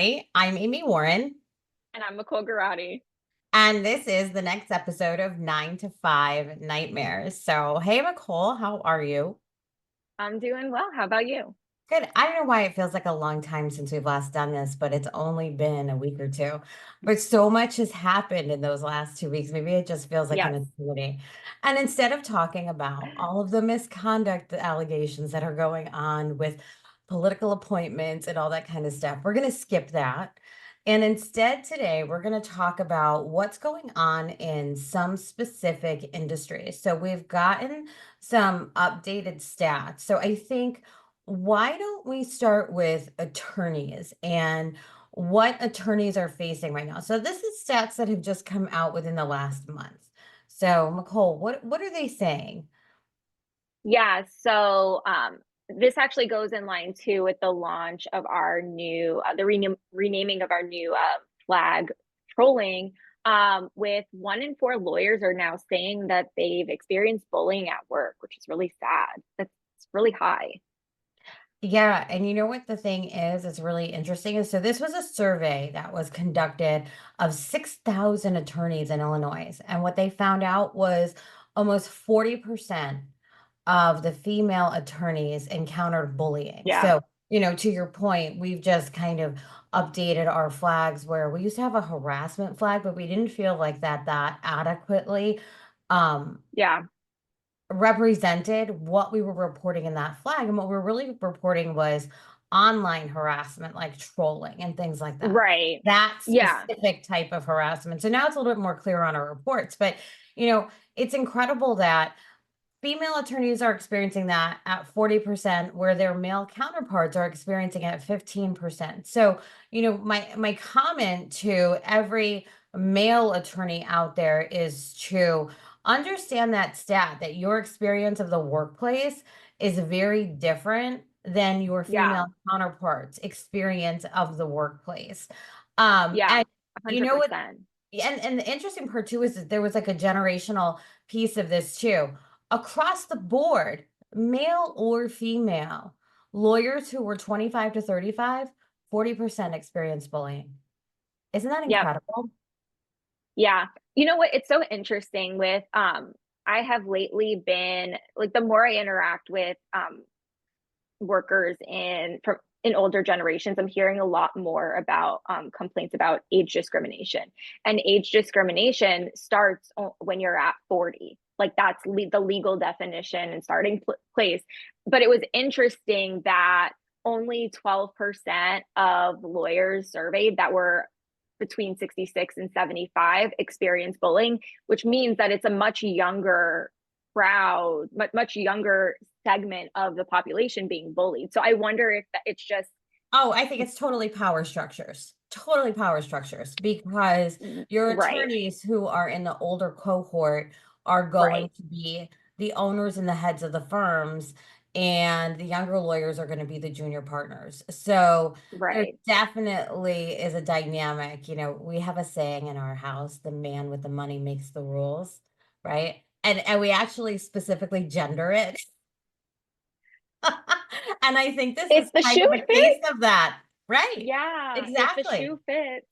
everybody. I'm Amy Warren, And I'm Micole Garatti. and this is the next episode of 9 to 5 Nightmares. So, hey, Micole, how are you? I'm doing well. How about you? Good. I don't know why it feels like a long time since we've last done this, but it's only been a week or two. But so much has happened in those last 2 weeks. Maybe it just feels like an Yes. eternity. And instead of talking about all of the misconduct allegations that are going on with political appointments and all that kind of stuff, we're going to skip that. And instead, today, we're going to talk about what's going on in some specific industries. So we've gotten some updated stats. So I think why don't we start with attorneys and what attorneys are facing right now? So this is stats that have just come out within the last month. So Micole, what are they saying? Yeah. This actually goes in line too with the launch of our new, renaming of our new flag trolling. With 1 in 4 lawyers are now saying that they've experienced bullying at work, which is really sad. That's really high. Yeah, and you know what the thing is, it's really interesting. And so this was a survey that was conducted of 6,000 attorneys in Illinois. And what they found out was almost 40% of the female attorneys encountered bullying. Yeah. So, to your point, we've just kind of updated our flags where we used to have a harassment flag, but we didn't feel like that adequately um Yeah. represented what we were reporting in that flag. And what we're really reporting was online harassment, like trolling and things like that. Right. That Yeah. specific type of harassment. So now it's a little bit more clear on our reports. But, it's incredible that female attorneys are experiencing that at 40%, where their male counterparts are experiencing it at 15%. So, my comment to every male attorney out there is to understand that stat that your experience of the workplace is very different than your Yeah. female counterparts' experience of the workplace. Yeah. And you know what? 100%. And the interesting part too is that there was like a generational piece of this too. Across the board, male or female, lawyers who were 25 to 35, 40% experienced bullying. Isn't that Yep. incredible? Yeah. You know what? It's so interesting with I have lately been like the more I interact with workers in older generations, I'm hearing a lot more about complaints about age discrimination. And age discrimination starts when you're at 40. Like that's the legal definition and starting place. But it was interesting that only 12% of lawyers surveyed that were between 66 and 75 experience bullying, which means that it's a much younger crowd, much younger segment of the population being bullied. So I wonder if it's just Oh, I think it's totally power structures. Totally power structures, because your right, attorneys who are in the older cohort are going right, to be the owners and the heads of the firms, and the younger lawyers are going to be the junior partners. So there right. definitely is a dynamic. We have a saying in our house, the man with the money makes the rules, right? And we actually specifically gender it. And I think this If is the kind shoe of a case fits, of that. Right. yeah, if the Exactly. shoe fits.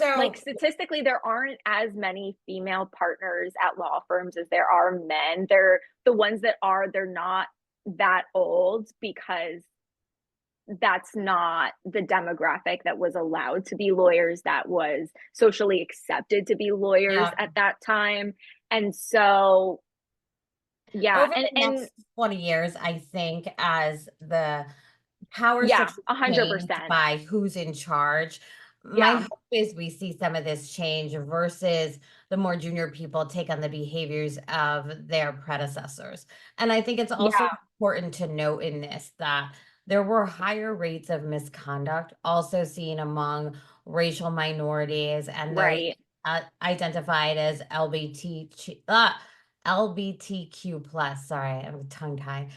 Like So, statistically, there aren't as many female partners at law firms as there are men. They're the ones that are, they're not that old because that's not the demographic that was allowed to be lawyers, that was socially accepted to be lawyers yeah, at that time. And so, yeah, over the and next 20 years, I think as the power yeah, structure a hundred changed percent. by who's in charge, my Yeah, hope is we see some of this change versus the more junior people take on the behaviors of their predecessors. And I think it's also yeah, important to note in this that there were higher rates of misconduct also seen among racial minorities and those right. identified as LBTQ plus. Sorry, I'm tongue tied.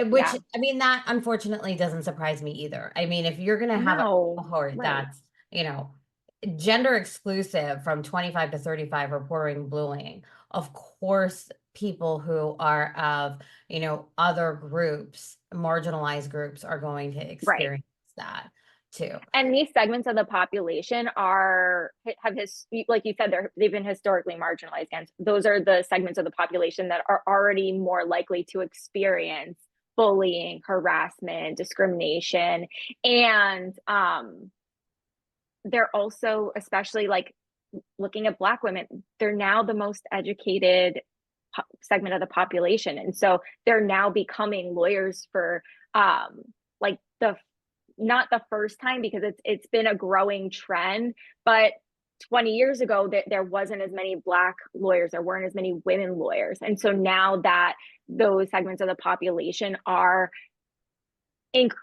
Which, Yeah. I mean, that unfortunately doesn't surprise me either. I mean, if you're going to have a No, cohort right. that's, gender exclusive from 25 to 35 reporting bullying, of course, people who are of, other groups, marginalized groups, are going to Right. experience that. too. And these segments of the population have his, like you said, they've been historically marginalized against. Those are the segments of the population that are already more likely to experience bullying, harassment, discrimination, and they're also, especially like looking at Black women, they're now the most educated segment of the population, and so they're now becoming lawyers for like the not the first time, because it's been a growing trend, but 20 years ago there wasn't as many Black lawyers, there weren't as many women lawyers, and so now that those segments of the population are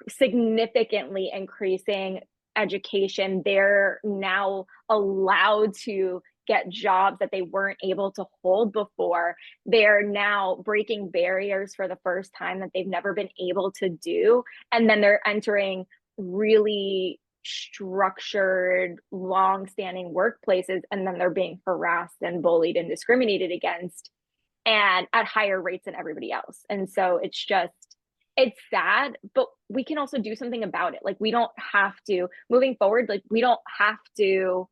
significantly increasing education, they're now allowed to get jobs that they weren't able to hold before. They're now breaking barriers for the first time that they've never been able to do. And then they're entering really structured, long-standing workplaces, and then they're being harassed and bullied and discriminated against, and at higher rates than everybody else. And so it's sad, but we can also do something about it. Like, we don't have to, moving forward, like, we don't have to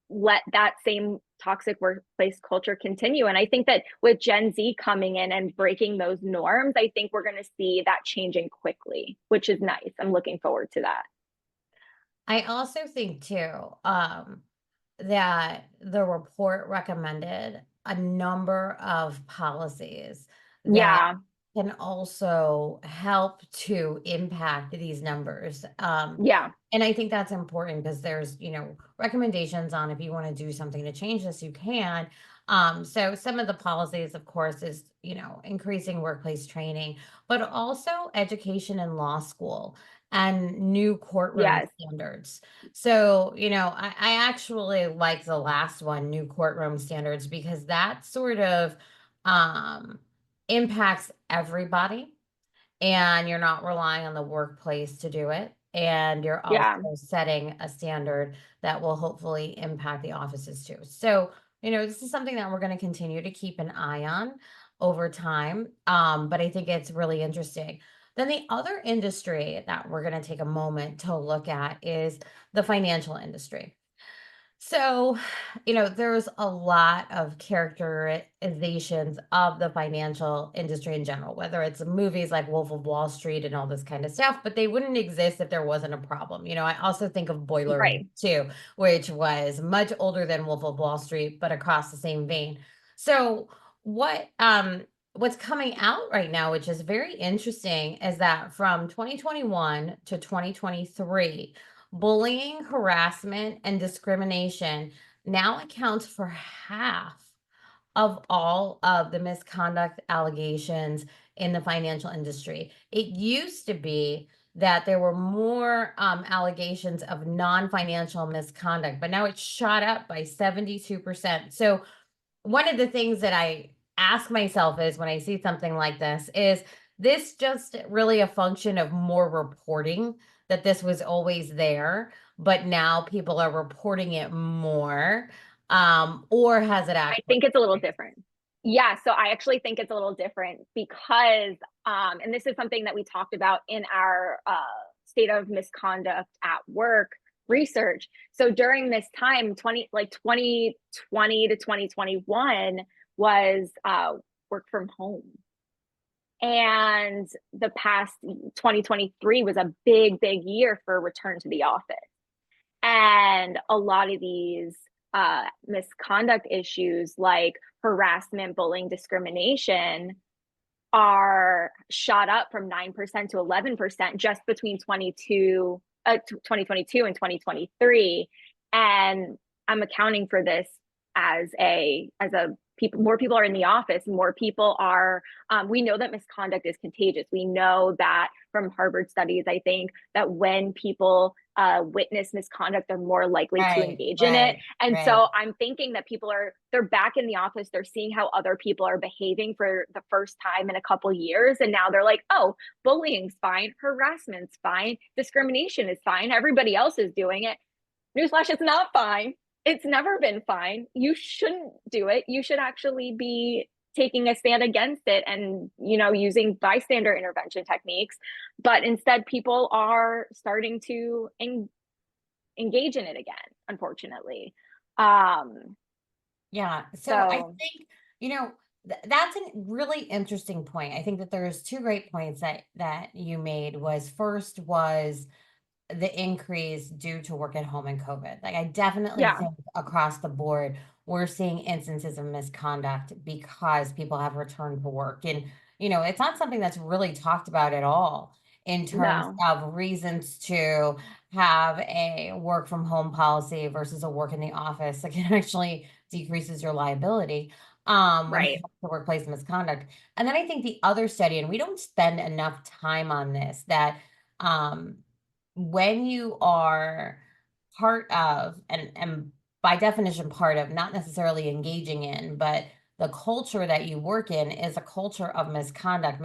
let that same toxic workplace culture continue. And I think that with Gen Z coming in and breaking those norms, I think we're going to see that changing quickly, which is nice. I'm looking forward to that. I also think too, that the report recommended a number of policies that Yeah. can also help to impact these numbers. Yeah. And I think that's important because there's, recommendations on if you want to do something to change this, you can. So some of the policies, of course, is, increasing workplace training, but also education in law school and new courtroom Yes. standards. So, I actually like the last one, new courtroom standards, because that sort of um impacts everybody, and you're not relying on the workplace to do it. And you're also Yeah. setting a standard that will hopefully impact the offices too. So, this is something that we're going to continue to keep an eye on over time. But I think it's really interesting. Then the other industry that we're going to take a moment to look at is the financial industry. So, there's a lot of characterizations of the financial industry in general, whether it's movies like Wolf of Wall Street and all this kind of stuff, but they wouldn't exist if there wasn't a problem. I also think of Boiler Room Right. too, which was much older than Wolf of Wall Street, but across the same vein. So, what's coming out right now, which is very interesting, is that from 2021 to 2023, bullying, harassment, and discrimination now accounts for half of all of the misconduct allegations in the financial industry. It used to be that there were more allegations of non-financial misconduct, but now it's shot up by 72%. So one of the things that I ask myself is when I see something like this, is this just really a function of more reporting, that this was always there, but now people are reporting it more? Or has it I actually think it's a little increased? different. Yeah, so I actually think it's a little different because, and this is something that we talked about in our state of misconduct at work research. So during this time, 2020 to 2021 was work from home. And the past 2023 was a big year for return to the office. And a lot of these misconduct issues like harassment, bullying, discrimination are shot up from 9% to 11% just between 2022 and 2023. And I'm accounting for this as a people, more people are in the office, more people are, we know that misconduct is contagious. We know that from Harvard studies, I think, that when people witness misconduct, they're more likely to Right, engage in it. right, And right. so I'm thinking that they're back in the office, they're seeing how other people are behaving for the first time in a couple years. And now they're like, oh, bullying's fine, harassment's fine, discrimination is fine, everybody else is doing it. Newsflash, it's not fine. It's never been fine. You shouldn't do it. You should actually be taking a stand against it and, using bystander intervention techniques. But instead, people are starting to engage in it again, unfortunately. Um, Yeah. So I so think, that's a really interesting point. I think that there's two great points that you made. Was first was the increase due to work at home and COVID. Like, I definitely yeah, think across the board, we're seeing instances of misconduct because people have returned to work. And, it's not something that's really talked about at all in terms no, of reasons to have a work from home policy versus a work in the office. Like, it actually decreases your liability when it right. comes to workplace misconduct. And then I think the other study, and we don't spend enough time on this, that um, when you are part of, and by definition part of, not necessarily engaging in, but the culture that you work in is a culture of misconduct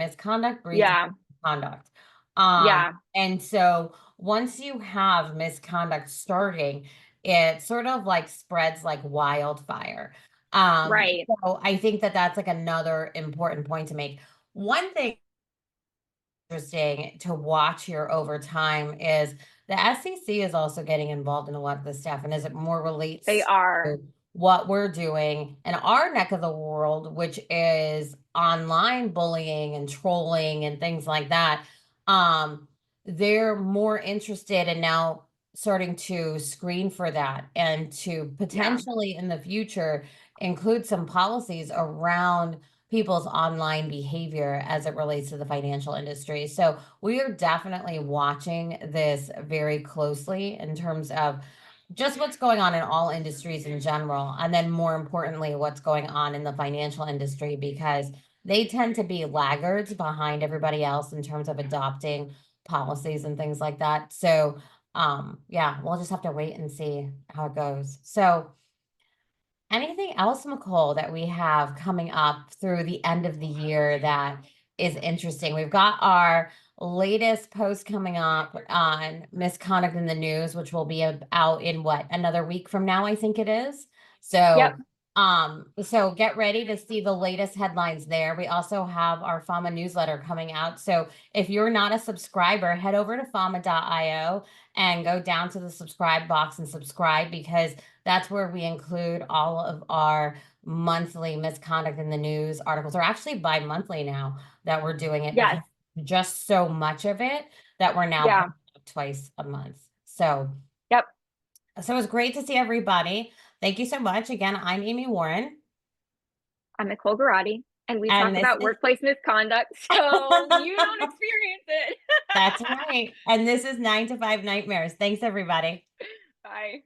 breeds Yeah, misconduct. yeah, And so once you have misconduct starting, it sort of like spreads like wildfire. right. So I think that that's like another important point to make. One thing interesting to watch here over time is the SEC is also getting involved in a lot of this stuff. And as it more They relates are. to what we're doing in our neck of the world, which is online bullying and trolling and things like that, um, they're more interested in now starting to screen for that and to Yeah, potentially in the future include some policies around people's online behavior as it relates to the financial industry. So we are definitely watching this very closely in terms of just what's going on in all industries in general. And then more importantly, what's going on in the financial industry, because they tend to be laggards behind everybody else in terms of adopting policies and things like that. So yeah, we'll just have to wait and see how it goes. So anything else, Micole, that we have coming up through the end of the year that is interesting? We've got our latest post coming up on misconduct in the news, which will be out in what, another week from now, I think it is. yep, So get ready to see the latest headlines there. We also have our FAMA newsletter coming out. So if you're not a subscriber, head over to fama.io and go down to the subscribe box and subscribe, because that's where we include all of our monthly misconduct in the news articles, or actually bi-monthly now that we're doing it, because yes, just so much of it that we're now yeah, putting out twice a month. yep. So it's great to see everybody. Thank you so much. Again, I'm Amy Warren, I'm Micole Garatti, and we and talk this about is workplace misconduct, so you don't experience it. that's right. And this is 9 to 5 Nightmares. Thanks, everybody. Bye.